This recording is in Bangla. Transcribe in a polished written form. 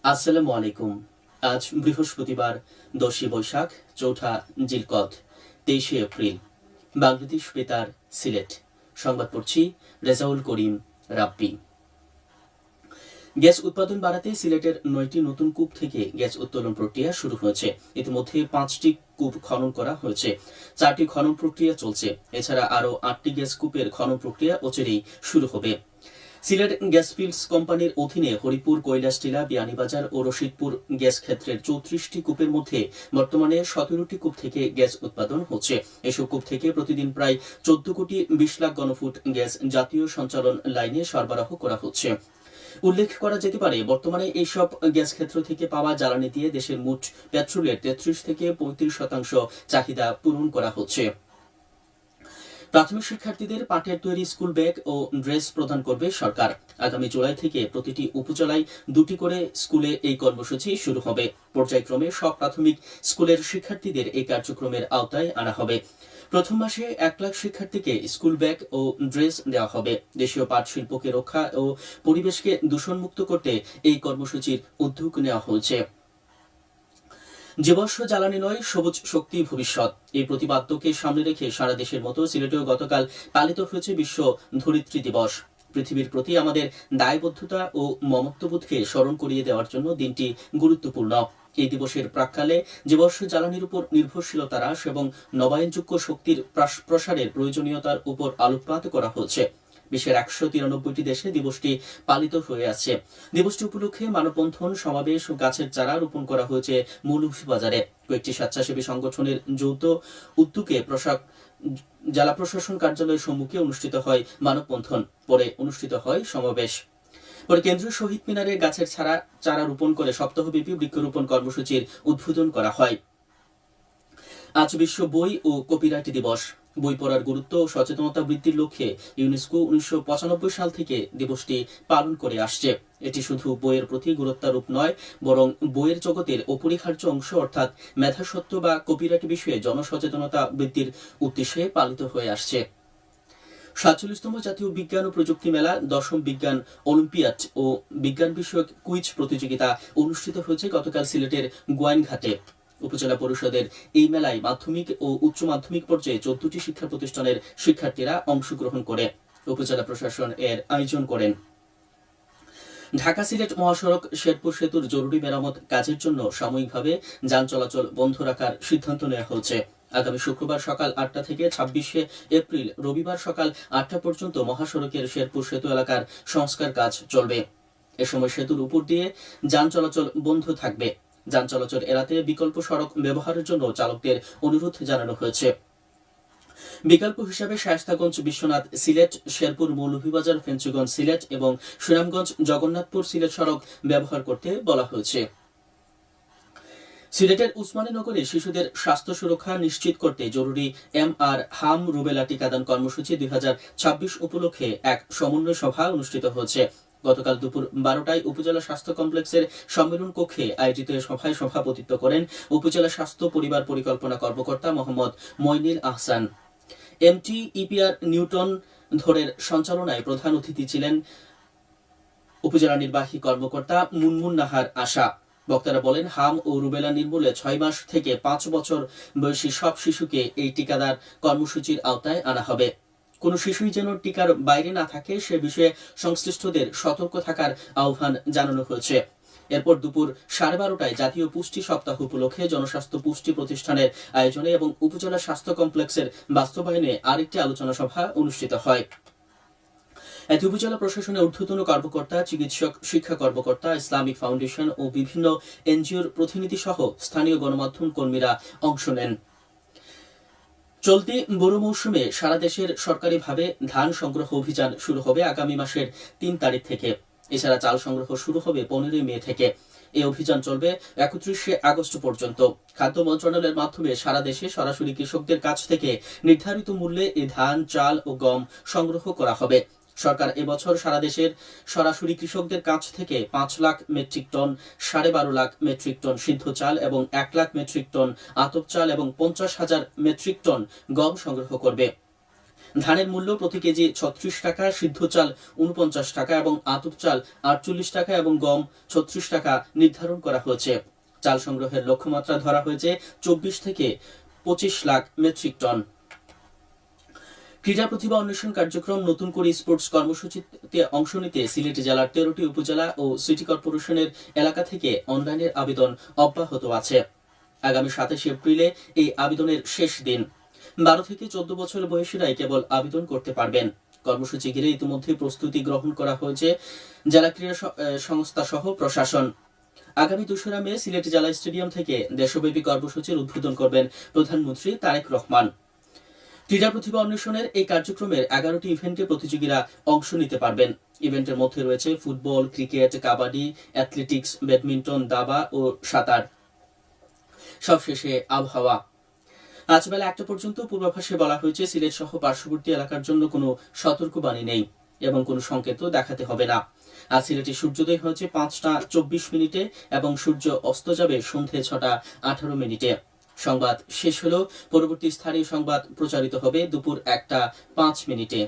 আসসালামু আলাইকুম। আজ বৃহস্পতিবার 10 বৈশাখ, চৌঠা জিলকদ, 23 এপ্রিল। বাংলাদেশ বেতার, সিলেট। সংবাদ পড়ছি রেজাউল করিম রাব্বি। গ্যাস উৎপাদন বাড়াতে সিলেটের 9টি নতুন কূপ থেকে গ্যাস উত্তোলন প্রক্রিয়া শুরু হয়েছে। ইতিমধ্যে 5টি কূপ খনন করা হয়েছে, 4টি খনন প্রক্রিয়া চলছে। এছাড়া আরও 8টি গ্যাস কূপের খনন প্রক্রিয়া অচিরেই শুরু হবে। সিলেট গ্যাস ফিল্ডস কোম্পানির অধীনে হরিপুর, কৈলাসটিলা, বিয়ানীবাজার ও রশিদপুর গ্যাস ক্ষেত্রের 34টি কূপের মধ্যে বর্তমানে 17টি কূপ থেকে গ্যাস উৎপাদন হচ্ছে। এসব কূপ থেকে প্রতিদিন প্রায় 14 কোটি 20 লাখ ঘনফুট গ্যাস জাতীয় সঞ্চালন লাইনে সরবরাহ করা হচ্ছে। উল্লেখ করা যেতে পারে, বর্তমানে এইসব গ্যাস ক্ষেত্র থেকে পাওয়া জ্বালানি দিয়ে দেশের মোট পেট্রোলের 33 থেকে 35% চাহিদা পূরণ করা হচ্ছে। প্রাথমিক শিক্ষার্থীদের পাঠের তৈরি স্কুল ব্যাগ ও ড্রেস প্রদান করবে সরকার। আগামী জুলাই থেকে প্রতিটি উপজেলায় 2টি করে স্কুলে এই কর্মসূচি শুরু হবে। পর্যায়ক্রমে সব প্রাথমিক স্কুলের শিক্ষার্থীদের এই কার্যক্রমের আওতায় আনা হবে। প্রথম মাসে 1 লাখ শিক্ষার্থীকে স্কুল ব্যাগ ও ড্রেস দেওয়া হবে। দেশীয় পাট শিল্পকে রক্ষা ও পরিবেশকে দূষণমুক্ত করতে এই কর্মসূচির উদ্যোগ নেওয়া হয়েছে। জীবাশ্ম জ্বালানি নয়, সবুজ শক্তি ভবিষ্যৎ। এই প্রতিপাদ্যকে সামনে রেখে সারা দেশের মতো সিলেটেও গতকাল পালিত হয়েছে বিশ্ব ধরিত্রী দিবস। পৃথিবীর প্রতি আমাদের দায়বদ্ধতা ও মমত্ববোধকে স্মরণ করিয়ে দেওয়ার জন্য দিনটি গুরুত্বপূর্ণ। এই দিবসের প্রাক্কালে জীবাশ্ম জ্বালানির উপর নির্ভরশীলতা হ্রাস এবং নবায়নযোগ্য শক্তির প্রসারের প্রয়োজনীয়তার উপর আলোকপাত করা হচ্ছে। বিশ্বের 193টি দেশে দিবসটি পালিত হয়ে আছে। দিবসটি উপলক্ষে মানববন্ধন, সমাবেশ ও গাছের চারা রোপণ করা হয়েছে মৌলভীবাজারে। কয়েকটি স্বেচ্ছাসেবী সংগঠনের যৌথ উদ্যোগে জেলা প্রশাসন কার্যালয়ের সম্মুখে অনুষ্ঠিত হয় মানববন্ধন, পরে অনুষ্ঠিত হয় সমাবেশ। পরে কেন্দ্রীয় শহীদ মিনারে গাছের চারা রোপণ করে সপ্তাহব্যাপী বৃক্ষরোপণ কর্মসূচির উদ্বোধন করা হয়। আজ বিশ্ব বই ও কপিরাইট দিবস। বই পড়ার গুরুত্ব ও সচেতনতা বৃদ্ধির লক্ষ্যে ইউনেস্কো 1995 সাল থেকে দিবসটি পালন করে আসছে। এটি শুধু বইয়ের প্রতি গুরুত্বারোপ নয়, বরং বইয়ের জগতের অপরিহার্য অংশ অর্থাৎ মেধাস্বত্ব বা কপিরাইট বিষয়ে জনসচেতনতা বৃদ্ধির উদ্দেশ্যে পালিত হয়ে আসছে। 47তম জাতীয় বিজ্ঞান ও প্রযুক্তি মেলা, 10ম বিজ্ঞান অলিম্পিয়াড ও বিজ্ঞান বিষয়ক কুইজ প্রতিযোগিতা অনুষ্ঠিত হয়েছে গতকাল সিলেটের গোয়াইনঘাটে। উপজেলা পরিষদের এই মেলায় মাধ্যমিক ও উচ্চ মাধ্যমিক পর্যায়ে 14টি শিক্ষা প্রতিষ্ঠানের শিক্ষার্থীরা অংশগ্রহণ করে উপজেলা প্রশাসন এর আয়োজন করেন। ঢাকা সিলেট মহাসড়ক শেরপুর সেতুর জরুরি মেরামত কাজের জন্য সাময়িকভাবে যান চলাচল বন্ধ রাখার সিদ্ধান্ত নেওয়া হয়েছে। আগামী শুক্রবার সকাল 8টা থেকে 26শে এপ্রিল রবিবার সকাল 8টা পর্যন্ত মহাসড়কের শেরপুর সেতু এলাকার সংস্কার কাজ চলবে। এ সময় সেতুর উপর দিয়ে যান চলাচল বন্ধ থাকবে। যান চলাচল এড়াতে বিকল্প সড়ক ব্যবহারের জন্য চালকদের অনুরোধ জানানো হয়েছে। বিকল্প হিসাবে শায়েস্তাগঞ্জ বিশ্বনাথ সিলেট, শেরপুর মৌলভীবাজার ফেঞ্চুগঞ্জ সিলেট এবং সুনামগঞ্জ জগন্নাথপুর সিলেট সড়ক ব্যবহার করতে বলা হয়েছে। সিলেটের উসমানীনগরে শিশুদের স্বাস্থ্য সুরক্ষা নিশ্চিত করতে জরুরি MR হাম রুবেলা টিকাদান কর্মসূচি 2026 উপলক্ষে এক সমন্বয় সভা অনুষ্ঠিত হয়েছে। গতকাল দুপুর 12টায় উপজেলা স্বাস্থ্য কমপ্লেক্সের সম্মেলন কক্ষে আয়োজিত সভায় সভাপতিত্ব করেন উপজেলা স্বাস্থ্য পরিবার পরিকল্পনা কর্মকর্তা মোহাম্মদ মইনুল আহসান। MT-EPR নিউটন ধরের সঞ্চালনায় প্রধান অতিথি ছিলেন উপজেলা নির্বাহী কর্মকর্তা মুনমুন নাহার আশা। বক্তারা বলেন, হাম ও রুবেলা নির্মূলে 6 মাস থেকে 5 বছর বয়সী সব শিশুকে এই টিকাদান কর্মসূচির আওতায় আনা হবে। কোনো শিশুই যেন টিকার বাইরে না থাকে সে বিষয়ে সংশ্লিষ্টদের সতর্ক থাকার আহ্বান জানানো হয়েছে। এরপর দুপুর 12:30টায় জাতীয় পুষ্টি সপ্তাহ উপলক্ষে জনস্বাস্থ্য পুষ্টি প্রতিষ্ঠানের আয়োজনে এবং উপজেলা স্বাস্থ্য কমপ্লেক্সের বাস্তবায়নে আরেকটি আলোচনা সভা অনুষ্ঠিত হয়। এতে উপজেলা প্রশাসনের ঊর্ধ্বতন কর্মকর্তা, চিকিৎসক, শিক্ষা কর্মকর্তা, ইসলামিক ফাউন্ডেশন ও বিভিন্ন NGOর প্রতিনিধি সহ স্থানীয় গণমাধ্যম কর্মীরা অংশ নেন। চলতি বোরো মৌসুমে সারা দেশের সরকারিভাবে ধান সংগ্রহ অভিযান শুরু হবে আগামী মাসের 3 তারিখ থেকে। এছাড়া চাল সংগ্রহ শুরু হবে 15 মে থেকে। এই অভিযান চলবে 31শে আগস্ট পর্যন্ত। খাদ্য মন্ত্রণালয়ের মাধ্যমে সারা দেশে সরাসরি কৃষকদের কাছ থেকে নির্ধারিত মূল্যে এই ধান, চাল ও গম সংগ্রহ করা হবে। সরকার এবছর সারা দেশের সরাসরি কৃষকদের কাছ থেকে 5 lakh metric ton, 12.5 lakh metric ton সিদ্ধ চাল এবং 1 লাখ মেট্রিক টন আতপ চাল এবং 50,000 মেট্রিক টন গম সংগ্রহ করবে। ধানের মূল্য প্রতি কেজি 36 টাকা, সিদ্ধ চাল 49 টাকা এবং আতপ চাল 48 টাকা এবং গম 36 টাকা নির্ধারণ করা হয়েছে। চাল সংগ্রহের লক্ষ্যমাত্রা ধরা হয়েছে 24 থেকে 25 লাখ মেট্রিক টন। ক্রীড়া প্রতিভা অন্বেষণ কার্যক্রম নতুন করে স্পোর্টস কর্মসূচিতে অংশ নিতে সিলেট জেলার 13টি উপজেলা ও সিটি কর্পোরেশনের এলাকা থেকে অনলাইনের আবেদন অব্যাহত আছে। আগামী 27 এপ্রিলে এই আবেদনের শেষ দিন। 12 থেকে 14 বছর বয়সীরাই কেবল আবেদন করতে পারবেন। কর্মসূচি ঘিরে ইতিমধ্যে প্রস্তুতি গ্রহণ করা হয়েছে জেলা ক্রীড়া সংস্থা সহ প্রশাসন। আগামী 2রা মে সিলেট জেলা স্টেডিয়াম থেকে দেশব্যাপী কর্মসূচির উদ্বোধন করবেন প্রধানমন্ত্রী তারেক রহমান। ক্রীড়া প্রতিভা অন্বেষণের এই কার্যক্রমের 11টি ইভেন্টে প্রতিযোগীরা অংশ নিতে পারবেন। ইভেন্টের মধ্যে রয়েছে football, cricket, kabaddi, athletics, badminton, দাবা ও সাঁতার। সবশেষে আবহাওয়া। আজ বেলা 1টা পর্যন্ত পূর্বাভাসে বলা হয়েছে সিলেট সহ পার্শ্ববর্তী এলাকার জন্য কোনো সতর্কবাণী নেই এবং কোনো সংকেতও দেখাতে হবে না। আজ সিলেটে সূর্যোদয় হয়েছে 5টা 24 মিনিটে এবং সূর্য অস্ত যাবে সন্ধ্যে 6টা 18 মিনিটে। সংবাদ শেষ হলো। পরবর্তী স্থানীয় সংবাদ প্রচারিত হবে দুপুর 1টা 5 মিনিটে।